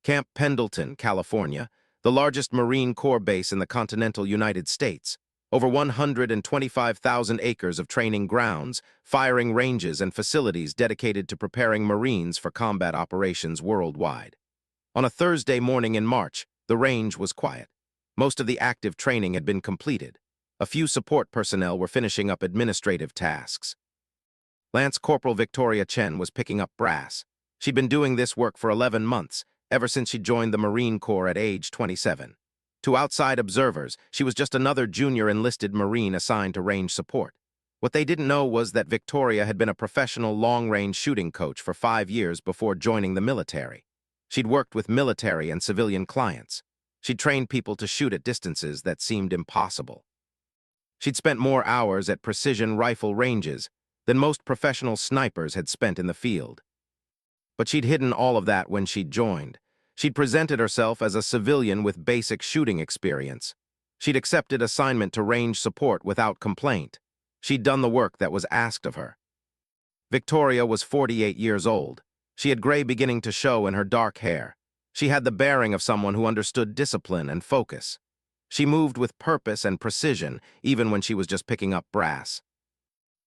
Camp Pendleton, California, the largest Marine Corps base in the continental United States. Over 125,000 acres of training grounds, firing ranges, and facilities dedicated to preparing Marines for combat operations worldwide. On a Thursday morning in March, the range was quiet. Most of the active training had been completed. A few support personnel were finishing up administrative tasks. Lance Corporal Victoria Chen was picking up brass. She'd been doing this work for 11 months, ever since she joined the Marine Corps at age 27. To outside observers, she was just another junior enlisted Marine assigned to range support. What they didn't know was that Victoria had been a professional long-range shooting coach for 5 years before joining the military. She'd worked with military and civilian clients. She'd trained people to shoot at distances that seemed impossible. She'd spent more hours at precision rifle ranges than most professional snipers had spent in the field. But she'd hidden all of that when she'd joined. She'd presented herself as a civilian with basic shooting experience. She'd accepted assignment to range support without complaint. She'd done the work that was asked of her. Victoria was 48 years old. She had gray beginning to show in her dark hair. She had the bearing of someone who understood discipline and focus. She moved with purpose and precision, even when she was just picking up brass.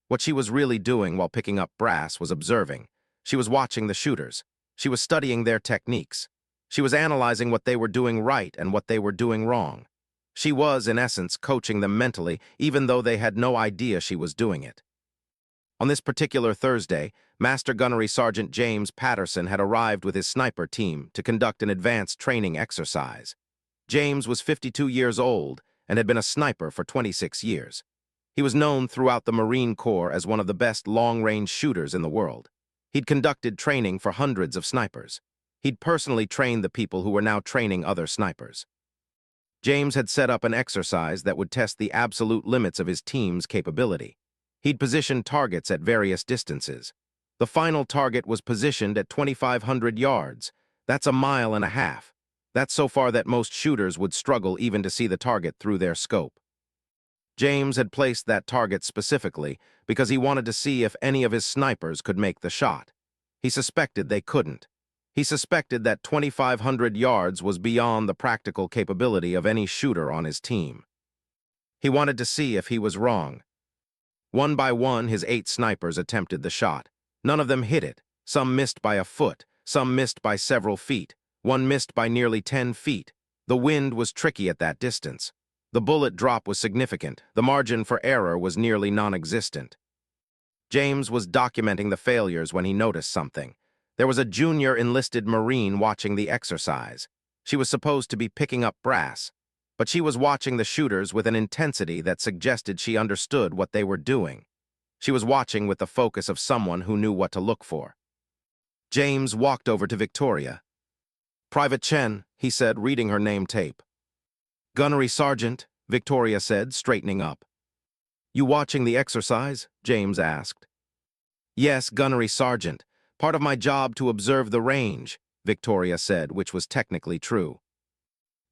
What she was really doing while picking up brass was observing. She was watching the shooters. She was studying their techniques. She was analyzing what they were doing right and what they were doing wrong. She was, in essence, coaching them mentally, even though they had no idea she was doing it. On this particular Thursday, Master Gunnery Sergeant James Patterson had arrived with his sniper team to conduct an advanced training exercise. James was 52 years old and had been a sniper for 26 years. He was known throughout the Marine Corps as one of the best long-range shooters in the world. He'd conducted training for hundreds of snipers. He'd personally trained the people who were now training other snipers. James had set up an exercise that would test the absolute limits of his team's capability. He'd positioned targets at various distances. The final target was positioned at 2,500 yards. That's 1.5 miles. That's so far that most shooters would struggle even to see the target through their scope. James had placed that target specifically because he wanted to see if any of his snipers could make the shot. He suspected they couldn't. He suspected that 2,500 yards was beyond the practical capability of any shooter on his team. He wanted to see if he was wrong. One by one, his 8 snipers attempted the shot. None of them hit it. Some missed by a foot, some missed by several feet, one missed by nearly 10 feet. The wind was tricky at that distance. The bullet drop was significant. The margin for error was nearly non-existent. James was documenting the failures when he noticed something. There was a junior enlisted Marine watching the exercise. She was supposed to be picking up brass, but she was watching the shooters with an intensity that suggested she understood what they were doing. She was watching with the focus of someone who knew what to look for. James walked over to Victoria. "Private Chen," he said, reading her name tape. "Gunnery Sergeant," Victoria said, straightening up. "You watching the exercise?" James asked. "Yes, Gunnery Sergeant. Part of my job to observe the range," Victoria said, which was technically true.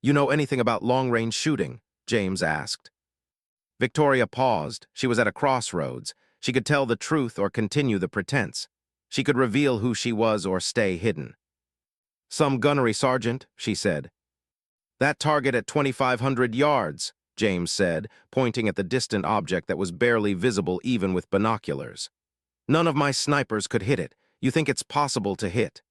"You know anything about long-range shooting?" James asked. Victoria paused. She was at a crossroads. She could tell the truth or continue the pretense. She could reveal who she was or stay hidden. "Some, Gunnery Sergeant," she said. "That target at 2,500 yards, James said, pointing at the distant object that was barely visible even with binoculars. "None of my snipers could hit it. You think it's possible to hit?"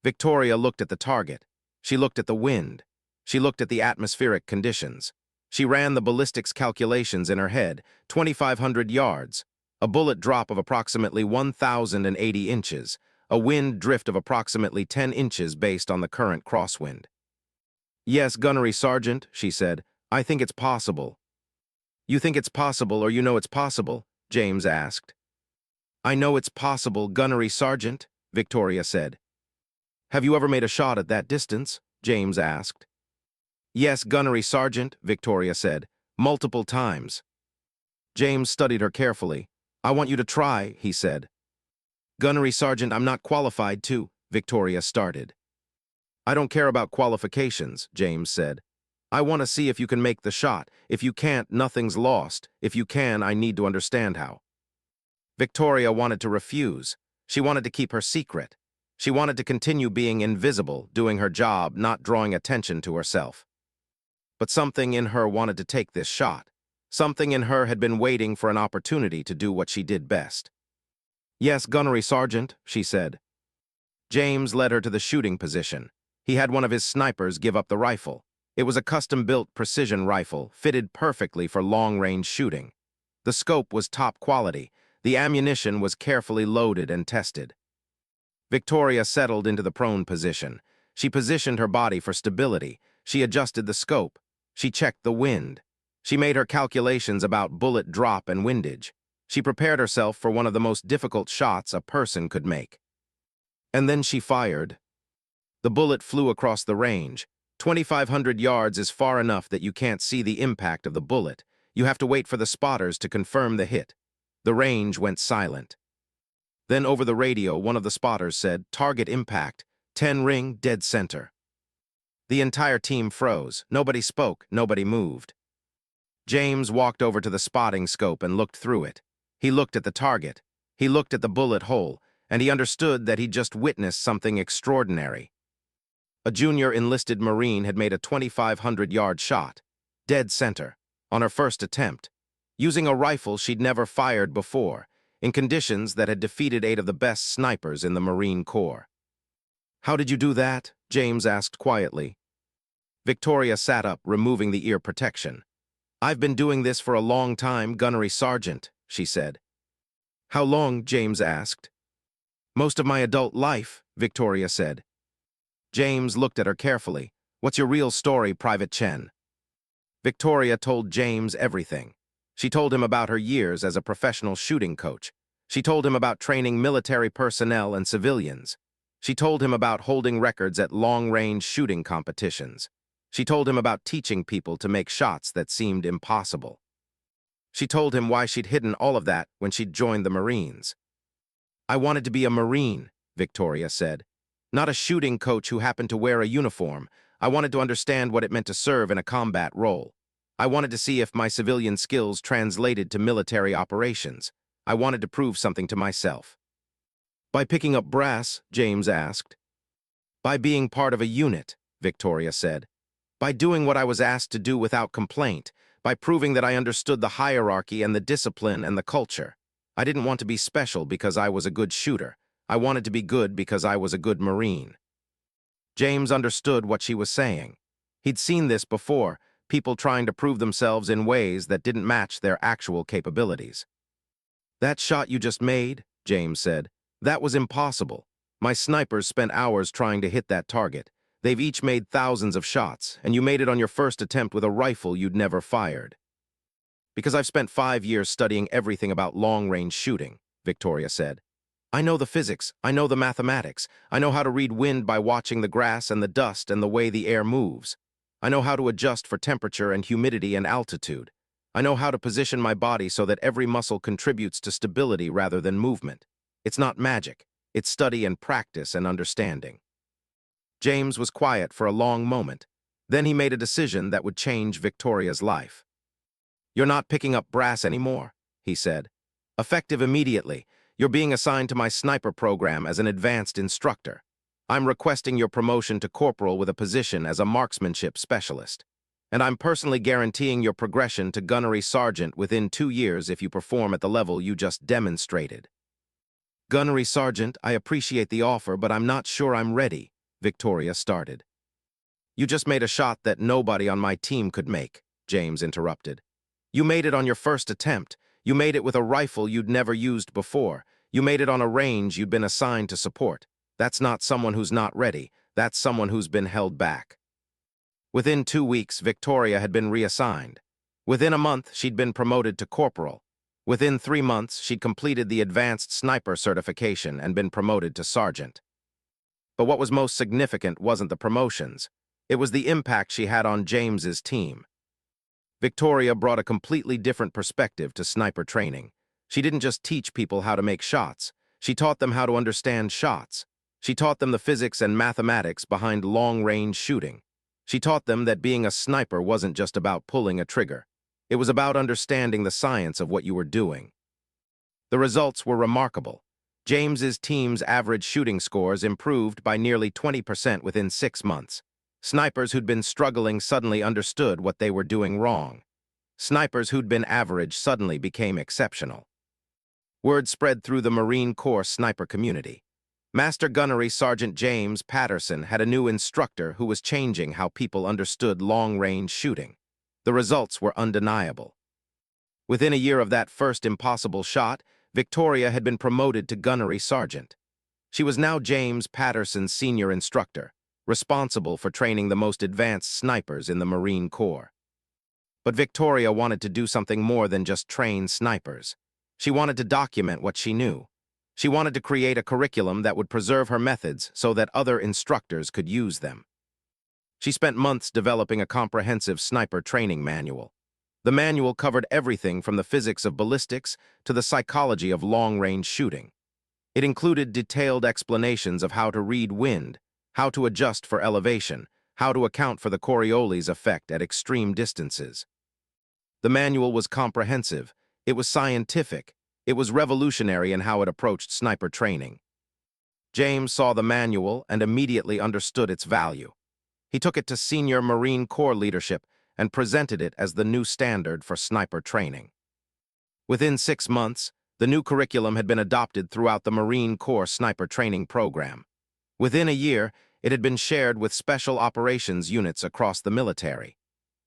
Victoria looked at the target. She looked at the wind. She looked at the atmospheric conditions. She ran the ballistics calculations in her head. 2,500 yards, a bullet drop of approximately 1,080 inches, a wind drift of approximately 10 inches based on the current crosswind. "Yes, Gunnery Sergeant," she said. "I think it's possible." "You think it's possible or you know it's possible?" James asked. "I know it's possible, Gunnery Sergeant," Victoria said. "Have you ever made a shot at that distance?" James asked. "Yes, Gunnery Sergeant," Victoria said. "Multiple times." James studied her carefully. "I want you to try," he said. "Gunnery Sergeant, I'm not qualified to," Victoria started. "I don't care about qualifications," James said. "I want to see if you can make the shot. If you can't, nothing's lost. If you can, I need to understand how." Victoria wanted to refuse. She wanted to keep her secret. She wanted to continue being invisible, doing her job, not drawing attention to herself. But something in her wanted to take this shot. Something in her had been waiting for an opportunity to do what she did best. "Yes, Gunnery Sergeant," she said. James led her to the shooting position. He had one of his snipers give up the rifle. It was a custom-built precision rifle, fitted perfectly for long-range shooting. The scope was top quality. The ammunition was carefully loaded and tested. Victoria settled into the prone position. She positioned her body for stability. She adjusted the scope. She checked the wind. She made her calculations about bullet drop and windage. She prepared herself for one of the most difficult shots a person could make. And then she fired. The bullet flew across the range. 2,500 yards is far enough that you can't see the impact of the bullet. You have to wait for the spotters to confirm the hit. The range went silent. Then over the radio, one of the spotters said, "Target impact, 10 ring, dead center." The entire team froze. Nobody spoke, nobody moved. James walked over to the spotting scope and looked through it. He looked at the target. He looked at the bullet hole, and he understood that he'd just witnessed something extraordinary. A junior enlisted Marine had made a 2,500-yard shot, dead center, on her first attempt, using a rifle she'd never fired before, in conditions that had defeated 8 of the best snipers in the Marine Corps. "How did you do that?" James asked quietly. Victoria sat up, removing the ear protection. "I've been doing this for a long time, Gunnery Sergeant," she said. "How long?" James asked. "Most of my adult life," Victoria said. James looked at her carefully. "What's your real story, Private Chen?" Victoria told James everything. She told him about her years as a professional shooting coach. She told him about training military personnel and civilians. She told him about holding records at long-range shooting competitions. She told him about teaching people to make shots that seemed impossible. She told him why she'd hidden all of that when she'd joined the Marines. "I wanted to be a Marine," Victoria said. "Not a shooting coach who happened to wear a uniform. I wanted to understand what it meant to serve in a combat role. I wanted to see if my civilian skills translated to military operations. I wanted to prove something to myself." "By picking up brass?" James asked. "By being part of a unit," Victoria said. "By doing what I was asked to do without complaint, by proving that I understood the hierarchy and the discipline and the culture. I didn't want to be special because I was a good shooter. I wanted to be good because I was a good Marine." James understood what she was saying. He'd seen this before, people trying to prove themselves in ways that didn't match their actual capabilities. "That shot you just made," James said, "that was impossible. My snipers spent hours trying to hit that target. They've each made thousands of shots, and you made it on your first attempt with a rifle you'd never fired." "Because I've spent 5 years studying everything about long-range shooting," Victoria said. "I know the physics, I know the mathematics, I know how to read wind by watching the grass and the dust and the way the air moves. I know how to adjust for temperature and humidity and altitude. I know how to position my body so that every muscle contributes to stability rather than movement. It's not magic, it's study and practice and understanding." James was quiet for a long moment. Then he made a decision that would change Victoria's life. "You're not picking up brass anymore," he said. "Effective immediately, you're being assigned to my sniper program as an advanced instructor. I'm requesting your promotion to corporal with a position as a marksmanship specialist. And I'm personally guaranteeing your progression to gunnery sergeant within 2 years if you perform at the level you just demonstrated." "Gunnery Sergeant, I appreciate the offer, but I'm not sure I'm ready," Victoria started. "You just made a shot that nobody on my team could make," James interrupted. "You made it on your first attempt. You made it with a rifle you'd never used before. You made it on a range you'd been assigned to support. That's not someone who's not ready. That's someone who's been held back." Within 2 weeks, Victoria had been reassigned. Within a month, she'd been promoted to corporal. Within 3 months, she'd completed the advanced sniper certification and been promoted to sergeant. But what was most significant wasn't the promotions. It was the impact she had on James's team. Victoria brought a completely different perspective to sniper training. She didn't just teach people how to make shots. She taught them how to understand shots. She taught them the physics and mathematics behind long-range shooting. She taught them that being a sniper wasn't just about pulling a trigger. It was about understanding the science of what you were doing. The results were remarkable. James's team's average shooting scores improved by nearly 20% within 6 months. Snipers who'd been struggling suddenly understood what they were doing wrong. Snipers who'd been average suddenly became exceptional. Word spread through the Marine Corps sniper community. Master Gunnery Sergeant James Patterson had a new instructor who was changing how people understood long-range shooting. The results were undeniable. Within a year of that first impossible shot, Victoria had been promoted to Gunnery Sergeant. She was now James Patterson's senior instructor, responsible for training the most advanced snipers in the Marine Corps. But Victoria wanted to do something more than just train snipers. She wanted to document what she knew. She wanted to create a curriculum that would preserve her methods so that other instructors could use them. She spent months developing a comprehensive sniper training manual. The manual covered everything from the physics of ballistics to the psychology of long-range shooting. It included detailed explanations of how to read wind, how to adjust for elevation, how to account for the Coriolis effect at extreme distances. The manual was comprehensive, it was scientific, it was revolutionary in how it approached sniper training. James saw the manual and immediately understood its value. He took it to senior Marine Corps leadership and presented it as the new standard for sniper training. Within 6 months, the new curriculum had been adopted throughout the Marine Corps sniper training program. Within a year, it had been shared with special operations units across the military.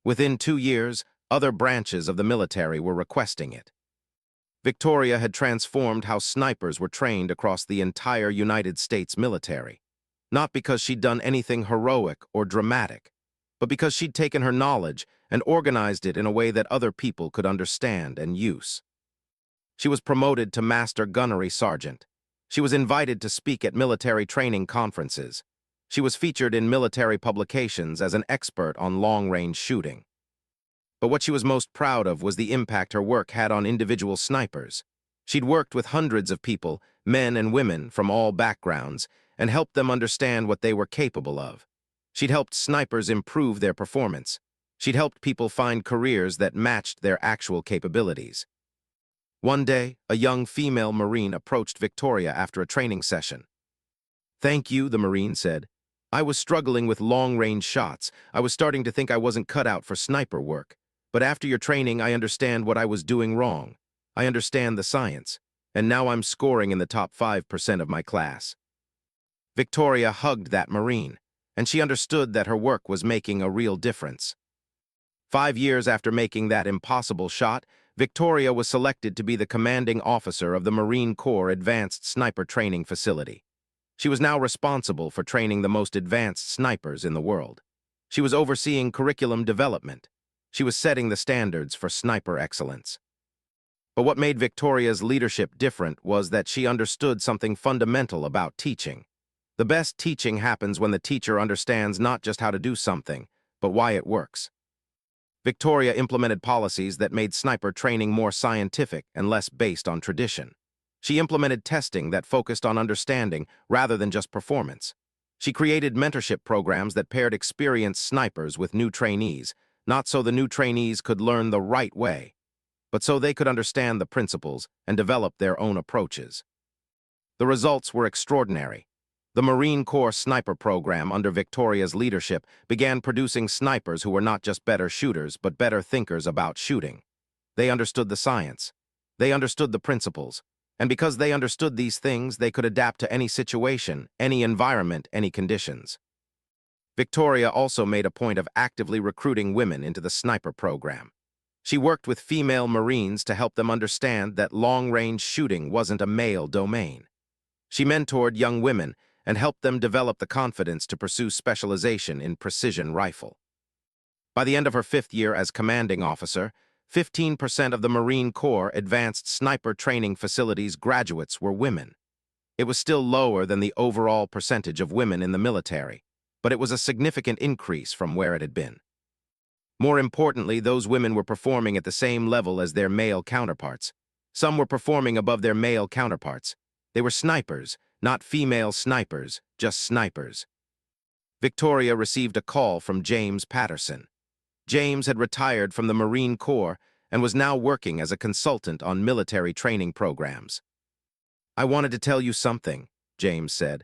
Within 2 years, other branches of the military were requesting it. Victoria had transformed how snipers were trained across the entire United States military, not because she'd done anything heroic or dramatic, but because she'd taken her knowledge and organized it in a way that other people could understand and use. She was promoted to Master Gunnery Sergeant. She was invited to speak at military training conferences. She was featured in military publications as an expert on long-range shooting. But what she was most proud of was the impact her work had on individual snipers. She'd worked with hundreds of people, men and women from all backgrounds, and helped them understand what they were capable of. She'd helped snipers improve their performance. She'd helped people find careers that matched their actual capabilities. One day, a young female Marine approached Victoria after a training session. "Thank you," the Marine said. "I was struggling with long-range shots. I was starting to think I wasn't cut out for sniper work. But after your training, I understand what I was doing wrong. I understand the science, and now I'm scoring in the top 5% of my class." Victoria hugged that Marine, and she understood that her work was making a real difference. 5 years after making that impossible shot, Victoria was selected to be the commanding officer of the Marine Corps Advanced Sniper Training Facility. She was now responsible for training the most advanced snipers in the world. She was overseeing curriculum development. She was setting the standards for sniper excellence. But what made Victoria's leadership different was that she understood something fundamental about teaching. The best teaching happens when the teacher understands not just how to do something, but why it works. Victoria implemented policies that made sniper training more scientific and less based on tradition. She implemented testing that focused on understanding rather than just performance. She created mentorship programs that paired experienced snipers with new trainees, not so the new trainees could learn the right way, but so they could understand the principles and develop their own approaches. The results were extraordinary. The Marine Corps Sniper Program under Victoria's leadership began producing snipers who were not just better shooters, but better thinkers about shooting. They understood the science. They understood the principles. And because they understood these things, they could adapt to any situation, any environment, any conditions. Victoria also made a point of actively recruiting women into the sniper program. She worked with female Marines to help them understand that long-range shooting wasn't a male domain. She mentored young women and helped them develop the confidence to pursue specialization in precision rifle. By the end of her 5th year as commanding officer, 15% of the Marine Corps Advanced Sniper Training Facility's graduates were women. It was still lower than the overall percentage of women in the military, but it was a significant increase from where it had been. More importantly, those women were performing at the same level as their male counterparts. Some were performing above their male counterparts. They were snipers, not female snipers, just snipers. Victoria received a call from James Patterson. James had retired from the Marine Corps and was now working as a consultant on military training programs. I wanted to tell you something, James said.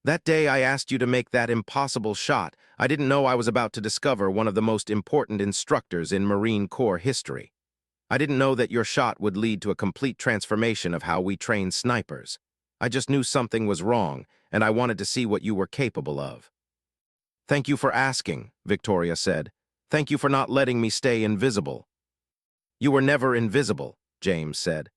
That day I asked you to make that impossible shot. I didn't know I was about to discover one of the most important instructors in Marine Corps history. I didn't know that your shot would lead to a complete transformation of how we train snipers. I just knew something was wrong, and I wanted to see what you were capable of. Thank you for asking, Victoria said. Thank you for not letting me stay invisible. You were never invisible, James said.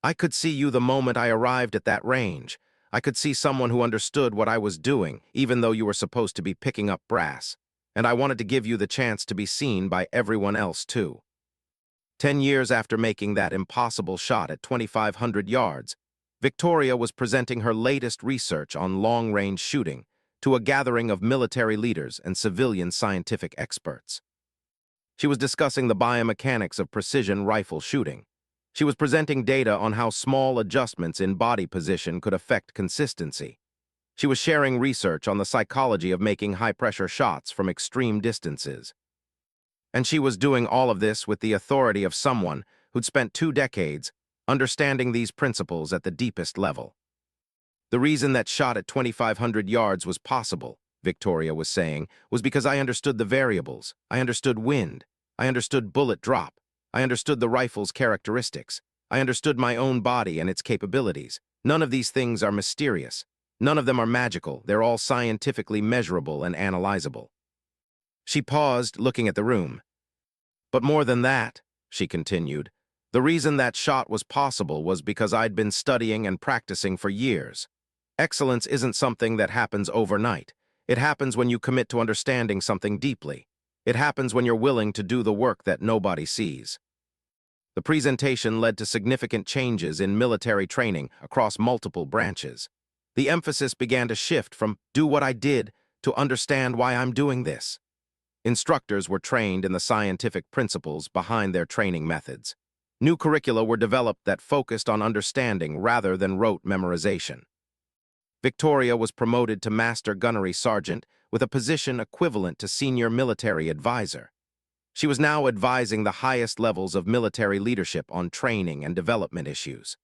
I could see you the moment I arrived at that range. I could see someone who understood what I was doing, even though you were supposed to be picking up brass. And I wanted to give you the chance to be seen by everyone else, too. 10 years after making that impossible shot at 2,500 yards, Victoria was presenting her latest research on long-range shooting to a gathering of military leaders and civilian scientific experts. She was discussing the biomechanics of precision rifle shooting. She was presenting data on how small adjustments in body position could affect consistency. She was sharing research on the psychology of making high-pressure shots from extreme distances. And she was doing all of this with the authority of someone who'd spent 2 decades understanding these principles at the deepest level. The reason that shot at 2,500 yards was possible, Victoria was saying, was because I understood the variables. I understood wind. I understood bullet drop. I understood the rifle's characteristics. I understood my own body and its capabilities. None of these things are mysterious. None of them are magical. They're all scientifically measurable and analyzable. She paused, looking at the room. But more than that, she continued, the reason that shot was possible was because I'd been studying and practicing for years. Excellence isn't something that happens overnight. It happens when you commit to understanding something deeply. It happens when you're willing to do the work that nobody sees. The presentation led to significant changes in military training across multiple branches. The emphasis began to shift from do what I did to understand why I'm doing this. Instructors were trained in the scientific principles behind their training methods. New curricula were developed that focused on understanding rather than rote memorization. Victoria was promoted to Master Gunnery Sergeant with a position equivalent to Senior Military Advisor. She was now advising the highest levels of military leadership on training and development issues.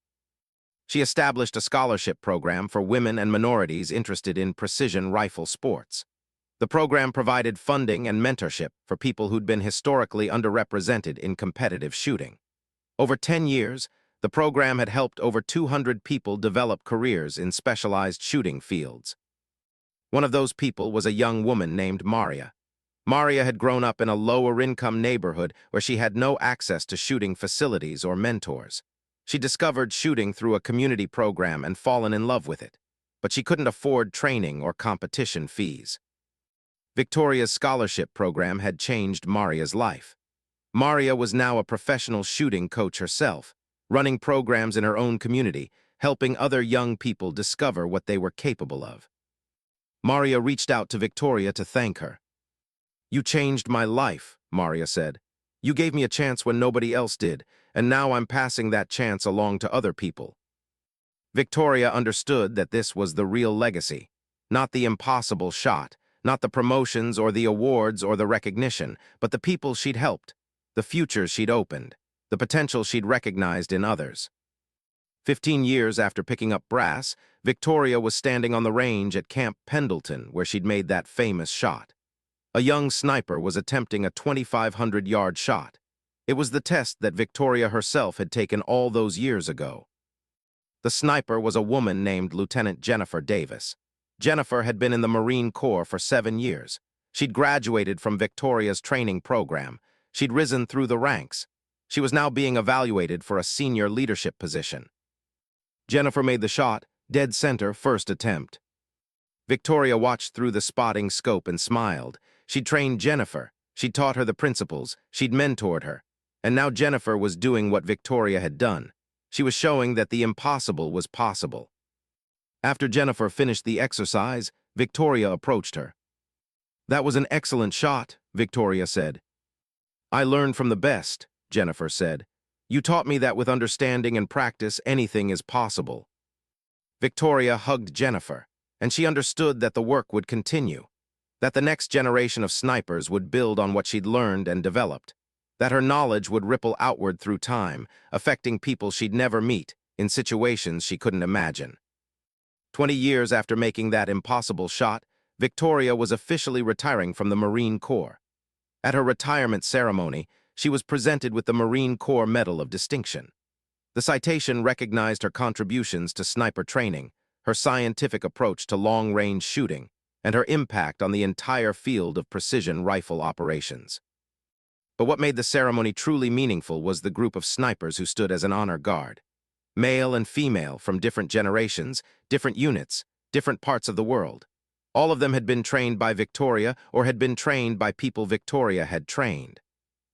She established a scholarship program for women and minorities interested in precision rifle sports. The program provided funding and mentorship for people who'd been historically underrepresented in competitive shooting. Over 10 years, the program had helped over 200 people develop careers in specialized shooting fields. One of those people was a young woman named Maria. Maria had grown up in a lower-income neighborhood where she had no access to shooting facilities or mentors. She discovered shooting through a community program and fallen in love with it, but she couldn't afford training or competition fees. Victoria's scholarship program had changed Maria's life. Maria was now a professional shooting coach herself, running programs in her own community, helping other young people discover what they were capable of. Maria reached out to Victoria to thank her. "You changed my life," Maria said. "You gave me a chance when nobody else did, and now I'm passing that chance along to other people." Victoria understood that this was the real legacy, not the impossible shot, not the promotions or the awards or the recognition, but the people she'd helped, the futures she'd opened, the potential she'd recognized in others. 15 years after picking up brass, Victoria was standing on the range at Camp Pendleton where she'd made that famous shot. A young sniper was attempting a 2,500-yard shot. It was the test that Victoria herself had taken all those years ago. The sniper was a woman named Lieutenant Jennifer Davis. Jennifer had been in the Marine Corps for 7 years. She'd graduated from Victoria's training program. She'd risen through the ranks. She was now being evaluated for a senior leadership position. Jennifer made the shot, dead center, first attempt. Victoria watched through the spotting scope and smiled. She'd trained Jennifer. She'd taught her the principles. She'd mentored her. And now Jennifer was doing what Victoria had done. She was showing that the impossible was possible. After Jennifer finished the exercise, Victoria approached her. "That was an excellent shot," Victoria said. "I learned from the best," Jennifer said. "You taught me that with understanding and practice, anything is possible." Victoria hugged Jennifer, and she understood that the work would continue, that the next generation of snipers would build on what she'd learned and developed, that her knowledge would ripple outward through time, affecting people she'd never meet, in situations she couldn't imagine. 20 years after making that impossible shot, Victoria was officially retiring from the Marine Corps. At her retirement ceremony, she was presented with the Marine Corps Medal of Distinction. The citation recognized her contributions to sniper training, her scientific approach to long-range shooting, and her impact on the entire field of precision rifle operations. But what made the ceremony truly meaningful was the group of snipers who stood as an honor guard. Male and female from different generations, different units, different parts of the world. All of them had been trained by Victoria or had been trained by people Victoria had trained.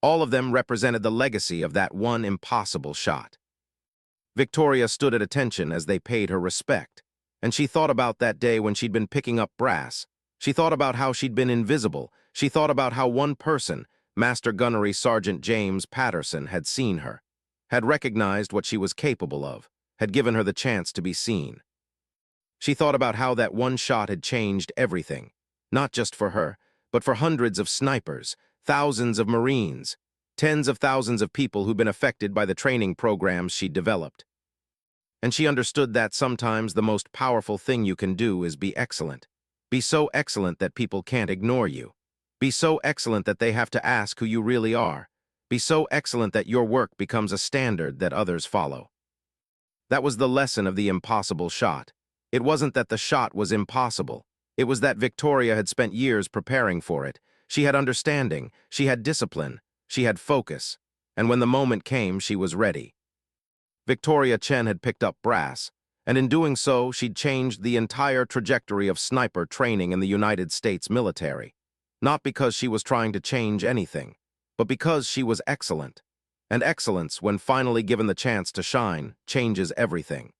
All of them represented the legacy of that one impossible shot. Victoria stood at attention as they paid her respect, and she thought about that day when she'd been picking up brass. She thought about how she'd been invisible. She thought about how one person, Master Gunnery Sergeant James Patterson, had seen her, had recognized what she was capable of, had given her the chance to be seen. She thought about how that one shot had changed everything, not just for her, but for hundreds of snipers, thousands of Marines, tens of thousands of people who'd been affected by the training programs she'd developed. And she understood that sometimes the most powerful thing you can do is be excellent. Be so excellent that people can't ignore you. Be so excellent that they have to ask who you really are. Be so excellent that your work becomes a standard that others follow. That was the lesson of the impossible shot. It wasn't that the shot was impossible. It was that Victoria had spent years preparing for it. She had understanding, she had discipline, she had focus, and when the moment came, she was ready. Victoria Chen had picked up brass, and in doing so, she'd changed the entire trajectory of sniper training in the United States military. Not because she was trying to change anything, but because she was excellent. And excellence, when finally given the chance to shine, changes everything.